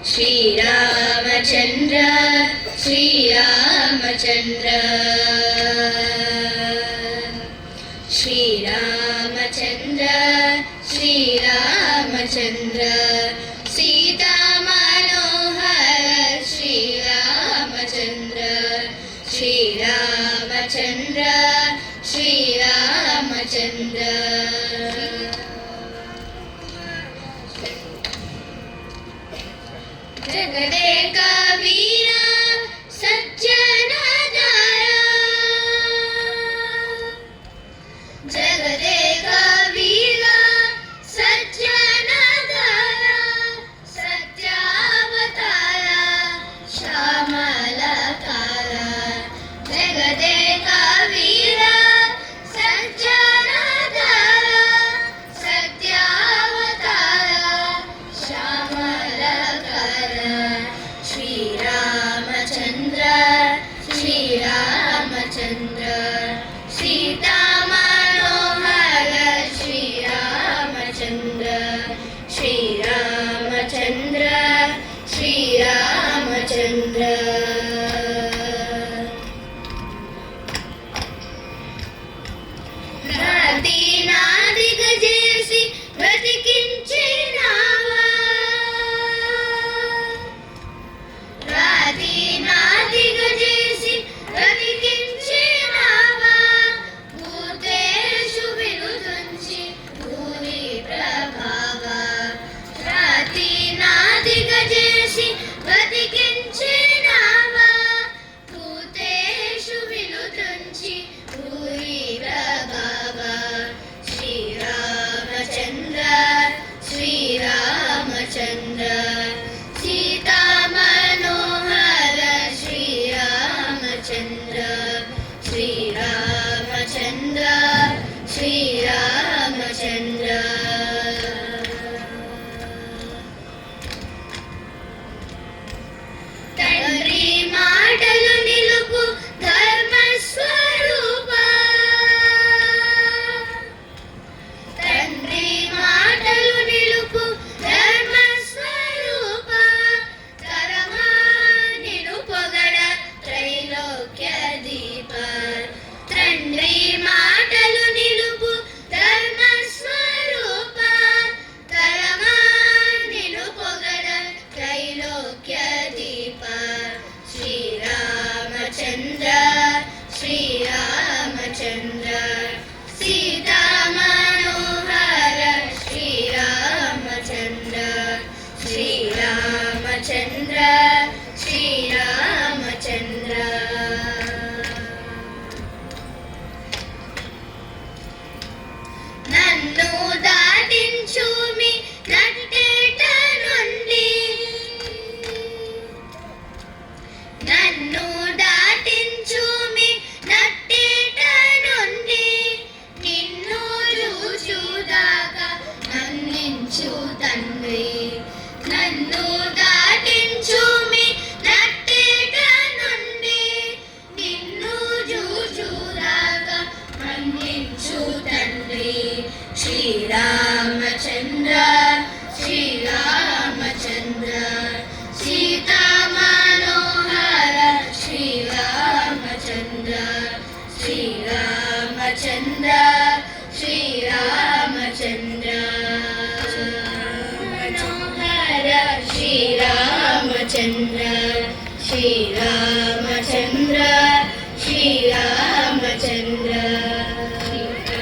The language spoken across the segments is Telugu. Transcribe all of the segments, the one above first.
श्रीरामचन्द्र श्रीरामचन्द्र श्रीरामचन्द्र श्रीरामचन्द्र सीता मनोहर श्रीरामचन्द्र श्रीरामचन्द्र श्रीरामचन्द्र जगदेक वीरा सज्जन दया जगदेक वीरा सज्जन दया सत्यावतारा श्यामलकारा जगदेक वीरा सज्जन दया सत्यावतारा श्यामलकारा श्रीरामचन्द्र श्रीरामचन्द्र सीता मनोहर श्रीरामचन्द्र श्रीरामचन्द्र श्रीरामचन्द्र नादिगजेसी ब्रतिकिंचिनावा नादिगजेसी ब्रतिकिंचिनावा भूतेषु विनुदुंचि भूरि प्रभावा नादिगजेसी ब्रतिकिंचिनावा भूतेषु विनुदुंचि भूरि प्रभावा श्रीरामचन्द्र श्रीरामचन्द्र सीता मनोहर श्रीरामचन्द्र श्रीरामचन्द्र श्रीरामचन्द्र तंड्री माटलु निलुपु धर्म स्वरूप తండ్రి మాటలు నిలుపు ధర్మ స్వరూప తరమా నిను పొగడ త్రైలోక్య దీప తండ్రి మాటలు నిలుపు ధర్మ స్వరూప తరమా నిను పొగడ త్రైలోక్య దీప శ్రీరామచంద్ర శ్రీరామచంద్ర सीता मनोहर श्रीरामचन्द्र श्रीरामचन्द्र श्रीरामचन्द्र नन्नु दाटिंचुमि नट्टेट नुंडि नन्नु दाटिंचुमि नट्टेट नुंडि నిన్ను చూచుదాకా నన్నించు తండ్రి నన్ను దాటించుమి నట్టేట నుండి నిన్ను చూచుదాకా నన్నించు తండ్రి శ్రీరామచంద్ర శ్రీరామచంద్ర సీతా మనోహర శ్రీరామచంద్ర श्रीरामचन्द्र श्रीरामचन्द्र मनोहर श्रीरामचन्द्र श्रीरामचन्द्र श्रीरामचन्द्र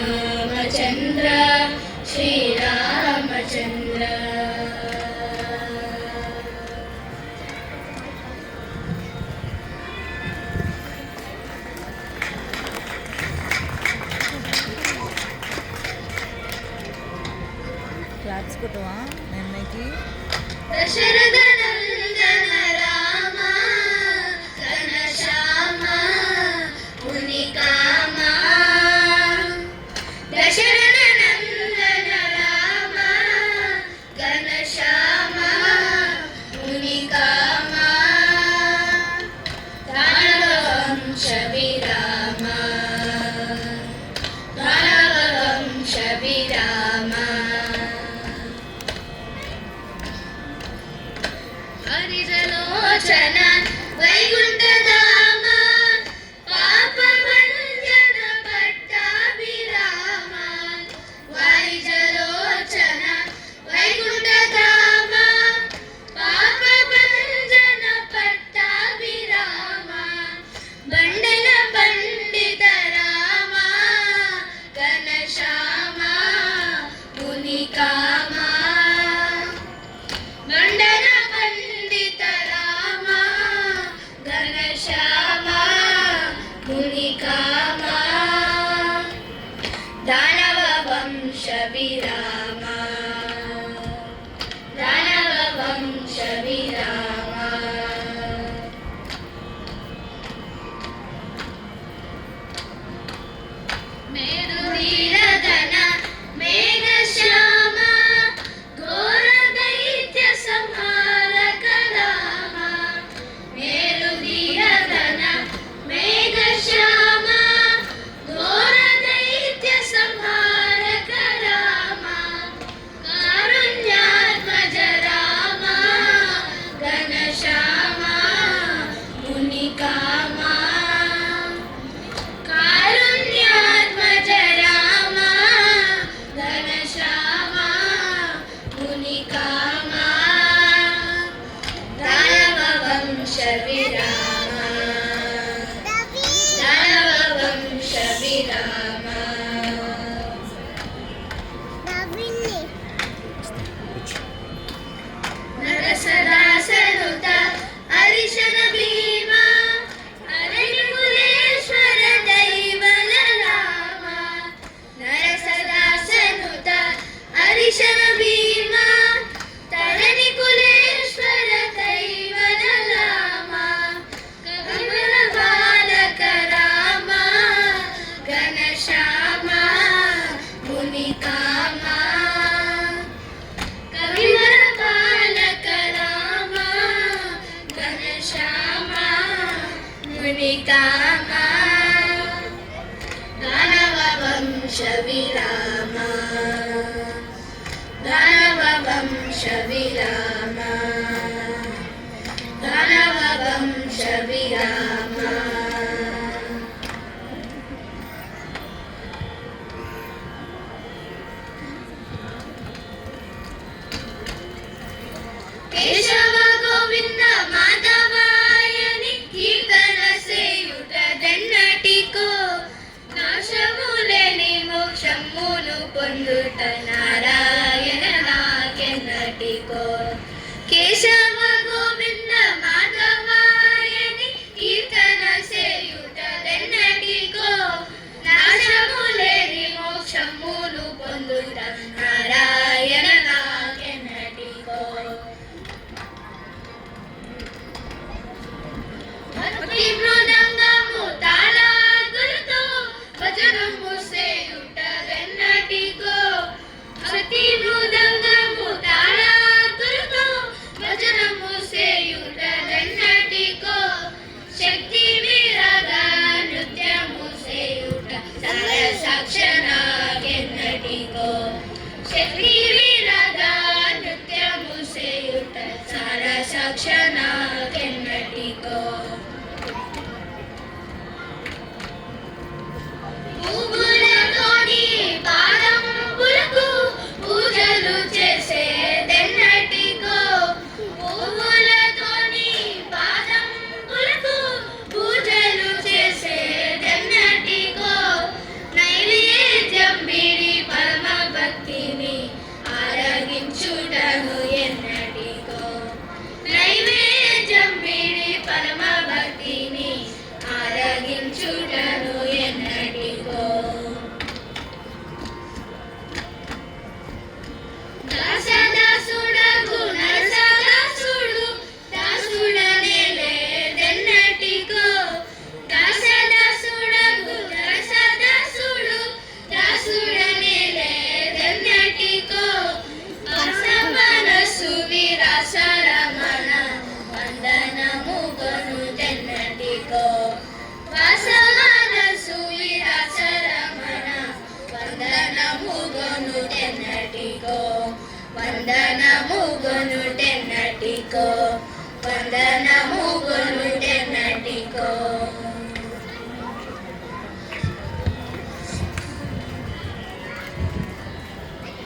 श्रीरामचन्द्र श्रीरामचन्द्र క్లాప్స్ కొట్టవా నిర్ణయకి దశరథ నందన రామ వారిజలోచన వైకుంఠధామ పాపభంజన పట్టాభిరామ వారిజలోచన వైకుంఠధామ పాపభంజన పట్టాభిరామ బండల పండిత రామ ఘనశ్యామ మునికామ మండల పండిత రామ ఘనశ్యామ మునికామ దానవ వంశ విరామ దానవ వంశ విరామ మేరుధీరధన మేఘశ్యామ ఘోర దైత్య సంహారక రామ మేరుధీరధన మేఘశ్యామ ఘోర దైత్య సంహారక రామ కారుణ్యాత్మజ రామ ఘనశ్యామ మునికామ కారుణ్యాత్మజ రామ ఘనశ్యామ మునికామ దానవ వంశ విరామ దానవ వంశ విరామ నరసదాసనుత హరిశన భీమ హరికులేశ్వర దైవల రామ నరసదాసనుత హరిశన భీమ తరణి కులేశ్వర దైవల రామ కవివర బాలక రామ ఘనశ్యామ మునికామ కవివర బాలక రామ ఘనశ్యామ మునికామ దానవ వంశ విరామ దానవ వంశ విరామ దానవ వంశ విరామ కేశవ గోవింద మాధవాయని కీర్తన సేయుట దెన్నటికో నాశములేని మోక్షమును పొందుట నారాయణ నాకెన్నటికో కేశవ గోవింద మాధవాయని కీర్తన సేయుట దెన్నటికో నాశములేని మోక్షమును పొందుట నారాయణ నాకెన్నటికో భక్తి మృదంగము తాళాదులతో భజనము సేయుట వెన్నటికో భక్తి మృదంగము తాళాదులతో భజనము సేయుట వెన్నటికో శక్తి విరగా నృత్యము సేయుట సరసాక్షనాగెన్నటికో శక్తి విరగా నృత్యము సేయుట సరసాక్షనాగెన్నటికో పువ్వులతోని పాదంబులకు పూజలు చేసేదెన్నటికో పువ్వులతోని పాదంబులకు పూజలు చేసేదెన్నటికో నైవేద్యం బిడి పరమ భక్తిని ఆరగించుటను ఎన్నటికో నైవేద్యం వందనము